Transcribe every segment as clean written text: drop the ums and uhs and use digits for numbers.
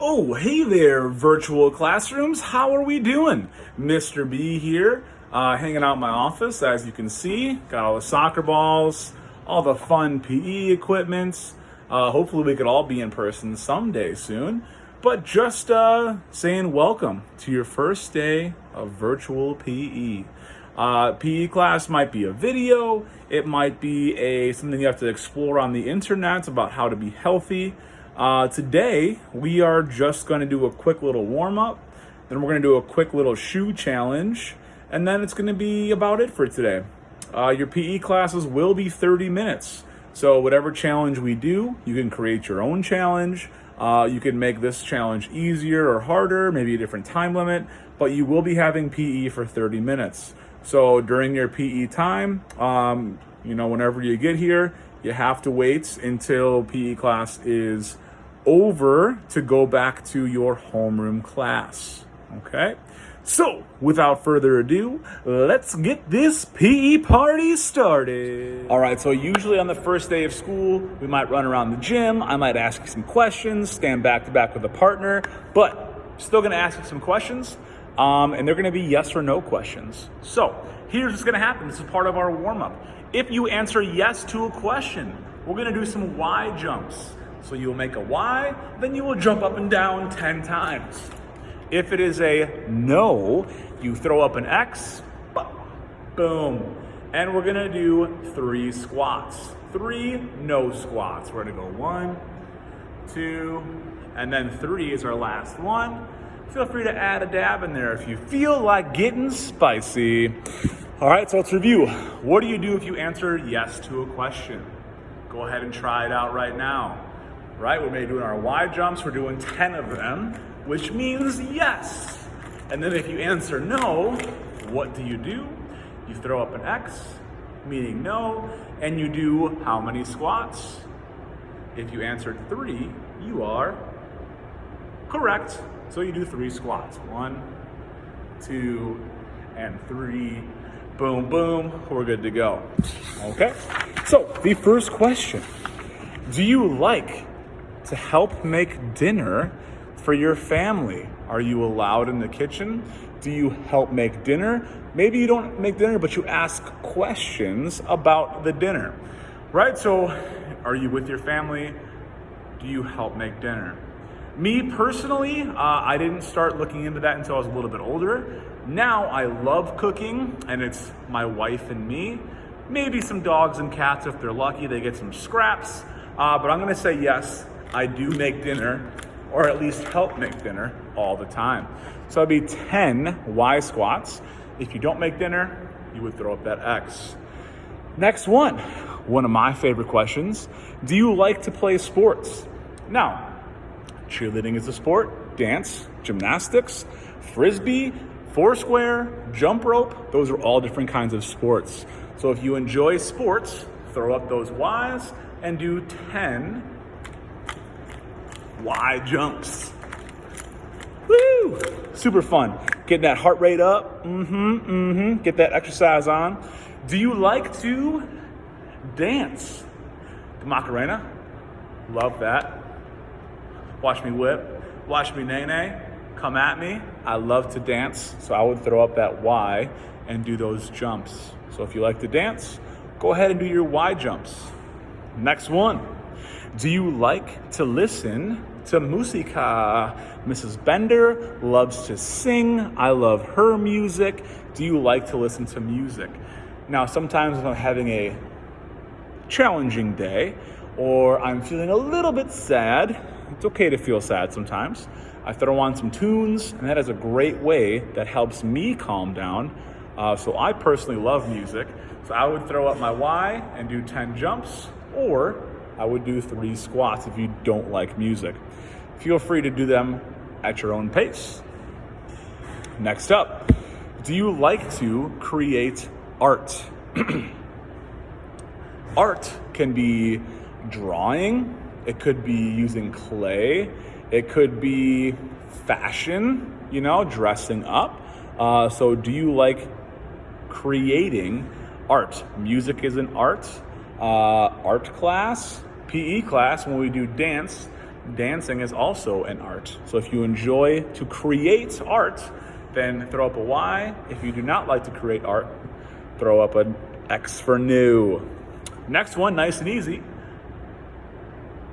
Oh, hey there, virtual classrooms. How are we doing? Mr. B here, hanging out in my office. As you can see, got all the soccer balls, all the fun PE equipment. Hopefully we could all be in person someday soon. But just saying welcome to your first day of virtual PE. PE class might be a video, it might be something you have to explore on the internet about how to be healthy. Today, we are just going to do a quick little warm-up, then we're going to do a quick little shoe challenge, and then it's going to be about it for today. Your PE classes will be 30 minutes, so whatever challenge we do, you can create your own challenge. You can make this challenge easier or harder, maybe a different time limit, but you will be having PE for 30 minutes. So during your PE time, whenever you get here, you have to wait until PE class is over to go back to your homeroom class. Okay? So, without further ado, let's get this PE party started. All right, so usually on the first day of school, we might run around the gym. I might ask you some questions, stand back to back with a partner, but still gonna ask you some questions, and they're gonna be yes or no questions. So, here's what's gonna happen. This is part of our warm-up. If you answer yes to a question, we're gonna do some Y jumps. So you'll make a Y, then you will jump up and down 10 times. If it is a no, you throw up an X, boom. And we're gonna do 3 squats. 3 no squats. We're gonna go 1, 2, and then 3 is our last one. Feel free to add a dab in there if you feel like getting spicy. All right, so let's review. What do you do if you answer yes to a question? Go ahead and try it out right now. Right, we're going to be doing our Y jumps. We're doing 10 of them, which means yes. And then if you answer no, what do? You throw up an X, meaning no, and you do how many squats? If you answered 3, you are correct. So you do 3 squats. 1, 2, and 3. Boom, boom, we're good to go. Okay, so the first question. Do you like to help make dinner for your family? Are you allowed in the kitchen? Do you help make dinner? Maybe you don't make dinner, but you ask questions about the dinner, right? So are you with your family? Do you help make dinner? Me personally, I didn't start looking into that until I was a little bit older. Now I love cooking, and it's my wife and me. Maybe some dogs and cats, if they're lucky, they get some scraps. But I'm gonna say yes, I do make dinner, or at least help make dinner all the time. So it'd be 10 Y squats. If you don't make dinner, you would throw up that X. Next one of my favorite questions. Do you like to play sports? Now, cheerleading is a sport, dance, gymnastics, frisbee, foursquare, jump rope, those are all different kinds of sports. So if you enjoy sports, throw up those Ys and do 10 Y jumps. Woo! Super fun. Get that heart rate up. Get that exercise on. Do you like to dance? The Macarena. Love that. Watch me whip. Watch me nay-nay. Come at me. I love to dance, so I would throw up that Y and do those jumps. So if you like to dance, go ahead and do your Y jumps. Next one. Do you like to listen to musica? Mrs. Bender loves to sing. I love her music. Do you like to listen to music? Now, sometimes if I'm having a challenging day or I'm feeling a little bit sad, it's okay to feel sad sometimes. I throw on some tunes, and that is a great way that helps me calm down. So I personally love music. So I would throw up my Y and do 10 jumps, or I would do 3 squats if you don't like music. Feel free to do them at your own pace. Next up, do you like to create art? Art can be drawing, it could be using clay, it could be fashion, dressing up. So do you like creating art? Music is an art. Art class, PE class, when we do dance, dancing is also an art. So if you enjoy to create art, then throw up a Y. If you do not like to create art, throw up an X for new. Next one, nice and easy.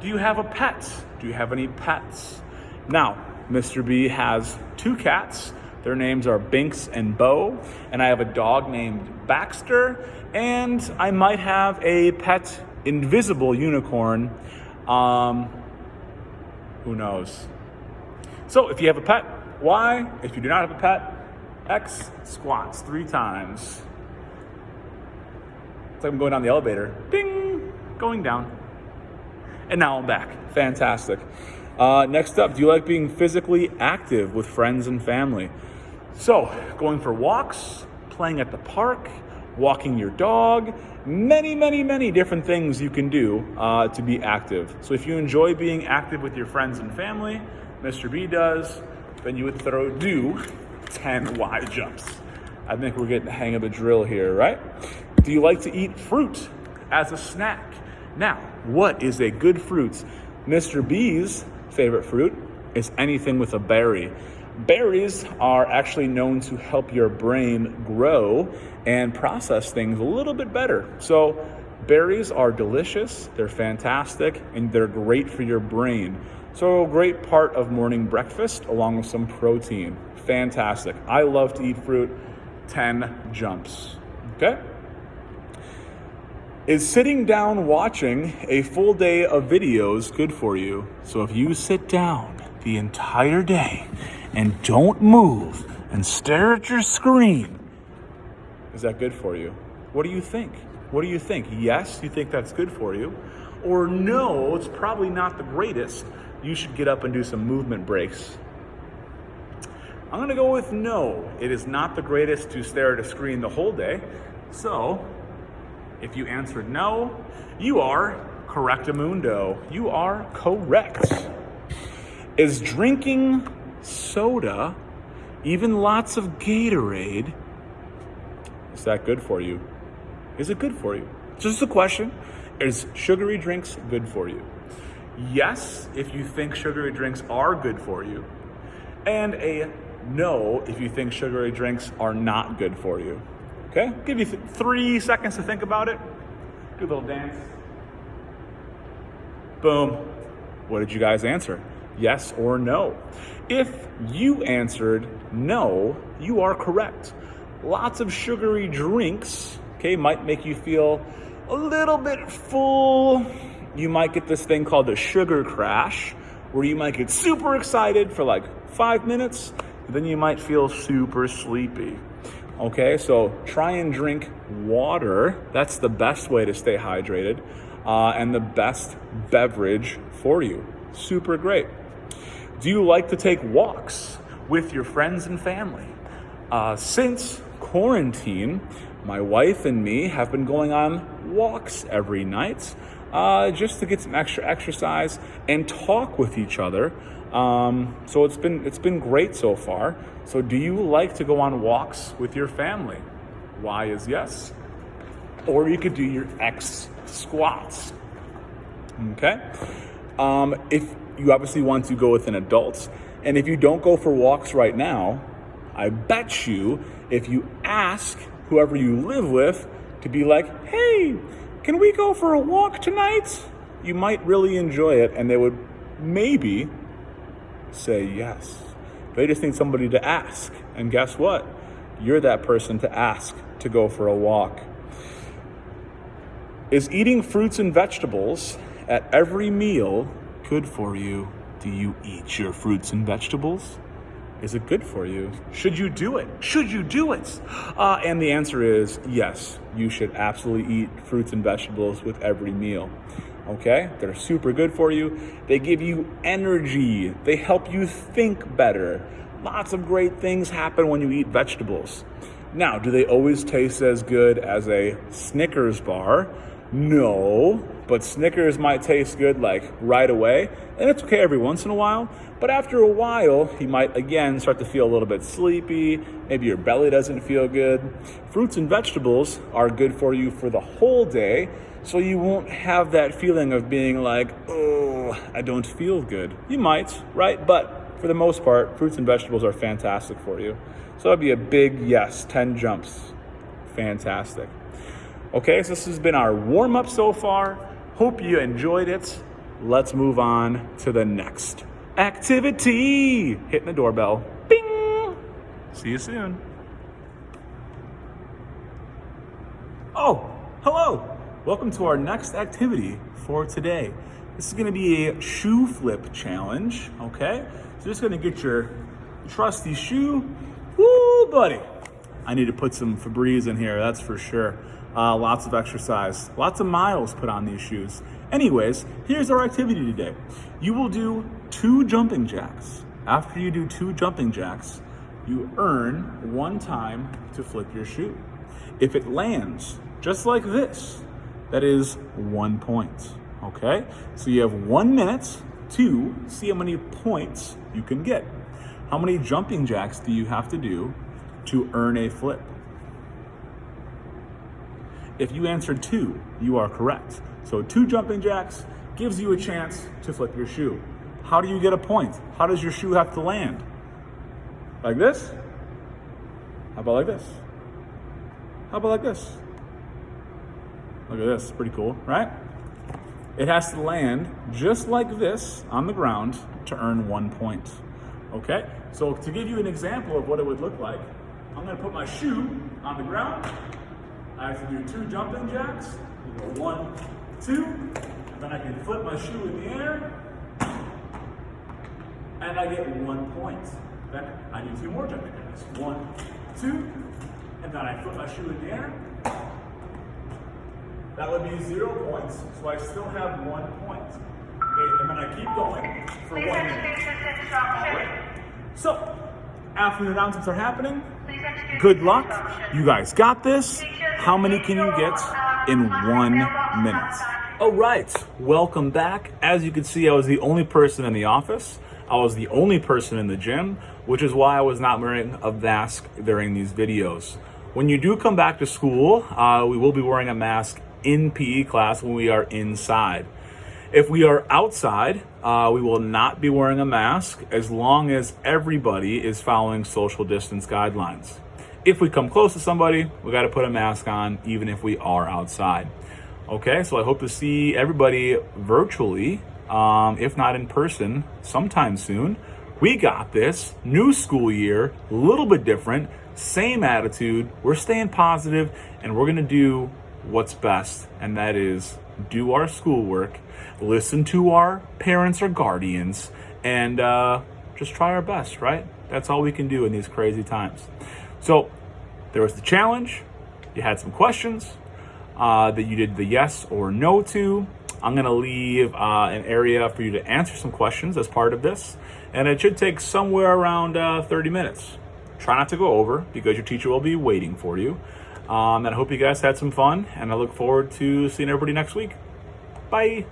Do you have a pet? Do you have any pets? Now, Mr. B has 2 cats. Their names are Binks and Bo, and I have a dog named Baxter, and I might have a pet invisible unicorn. Who knows? So if you have a pet, Y. If you do not have a pet, X. Squats 3 times. It's like I'm going down the elevator. Ding! Going down. And now I'm back. Fantastic. Next up, do you like being physically active with friends and family? So, going for walks, playing at the park, walking your dog, many different things you can do to be active. So if you enjoy being active with your friends and family, Mr. B does, then you would do 10 Y jumps. I think we're getting the hang of the drill here, right? Do you like to eat fruit as a snack? Now, what is a good fruit? Mr. B's favorite fruit is anything with a berry. Berries are actually known to help your brain grow and process things a little bit better. So berries are delicious, they're fantastic, and they're great for your brain. So a great part of morning breakfast along with some protein. Fantastic. I love to eat fruit. 10 jumps. Okay? Is sitting down watching a full day of videos good for you? So if you sit down the entire day and don't move and stare at your screen, is that good for you? What do you think? What do you think? Yes, you think that's good for you? Or no, it's probably not the greatest. You should get up and do some movement breaks. I'm gonna go with no. It is not the greatest to stare at a screen the whole day. So, if you answered no, you are correctamundo. You are correct. Is drinking soda, even lots of Gatorade, is that good for you? Is it good for you? Just a question. Is sugary drinks good for you? Yes, if you think sugary drinks are good for you. And a no, if you think sugary drinks are not good for you. Okay? Give you 3 seconds to think about it. Do a little dance. Boom. What did you guys answer? Yes or no? If you answered no, you are correct. Lots of sugary drinks, okay, might make you feel a little bit full. You might get this thing called a sugar crash, where you might get super excited for like 5 minutes, then you might feel super sleepy. Okay, so try and drink water. That's the best way to stay hydrated and the best beverage for you. Super great. Do you like to take walks with your friends and family? Since quarantine, my wife and me have been going on walks every night just to get some extra exercise and talk with each other. So it's been great so far. So do you like to go on walks with your family? Y is yes. Or you could do your X squats. Okay? If you obviously want to go with an adult, and if you don't go for walks right now, I bet you if you ask whoever you live with to be like, hey, can we go for a walk tonight? You might really enjoy it, and they would maybe say yes. They just need somebody to ask. And guess what? You're that person to ask to go for a walk. Is eating fruits and vegetables at every meal good for you? Do you eat your fruits and vegetables? Is it good for you? Should you do it? Should you do it? And the answer is yes. You should absolutely eat fruits and vegetables with every meal. Okay? They're super good for you. They give you energy. They help you think better. Lots of great things happen when you eat vegetables. Now, do they always taste as good as a Snickers bar? No, but Snickers might taste good like right away, and it's okay every once in a while. But after a while, you might again start to feel a little bit sleepy. Maybe your belly doesn't feel good. Fruits and vegetables are good for you for the whole day, so you won't have that feeling of being like, oh, I don't feel good. You might, right? But for the most part, fruits and vegetables are fantastic for you. So that'd be a big yes, 10 jumps. Fantastic. Okay, so this has been our warm-up so far. Hope you enjoyed it. Let's move on to the next activity. Hitting the doorbell. Bing! See you soon. Oh, hello. Welcome to our next activity for today. This is going to be a shoe flip challenge, okay? So just going to get your trusty shoe. Woo, buddy. I need to put some Febreze in here, that's for sure. Lots of exercise, lots of miles put on these shoes. Anyways, here's our activity today. You will do 2 jumping jacks. After you do 2 jumping jacks, you earn 1 time to flip your shoe. If it lands just like this, that is 1 point, okay? So you have 1 minute to see how many points you can get. How many jumping jacks do you have to do to earn a flip? If you answered 2, you are correct. So 2 jumping jacks gives you a chance to flip your shoe. How do you get a point? How does your shoe have to land? Like this? How about like this? How about like this? Look at this, pretty cool, right? It has to land just like this on the ground to earn 1 point. Okay, so to give you an example of what it would look like, I'm gonna put my shoe on the ground. I have to do 2 jumping jacks. You go 1, 2, and then I can flip my shoe in the air, and I get 1 point. Then I do 2 more jumping jacks. 1, 2, and then I flip my shoe in the air. That would be 0 points, so I still have 1 point. Okay, and then I keep going for 1 minute. All right. So, after the announcements are happening, good luck. You guys got this. How many can you get in 1 minute? All right, welcome back. As you can see, I was the only person in the office. I was the only person in the gym, which is why I was not wearing a mask during these videos. When you do come back to school, we will be wearing a mask in PE class when we are inside. If we are outside, we will not be wearing a mask as long as everybody is following social distance guidelines. If we come close to somebody, we got to put a mask on even if we are outside. Okay, so I hope to see everybody virtually, if not in person, sometime soon. We got this. New school year, a little bit different, same attitude. We're staying positive, and we're going to do what's best, and that is do our schoolwork, listen to our parents or guardians, and just try our best, right? That's all we can do in these crazy times. So there was the challenge. You had some questions that you did the yes or no to. I'm going to leave an area for you to answer some questions as part of this, and it should take somewhere around 30 minutes. Try not to go over because your teacher will be waiting for you. And I hope you guys had some fun, and I look forward to seeing everybody next week. Bye.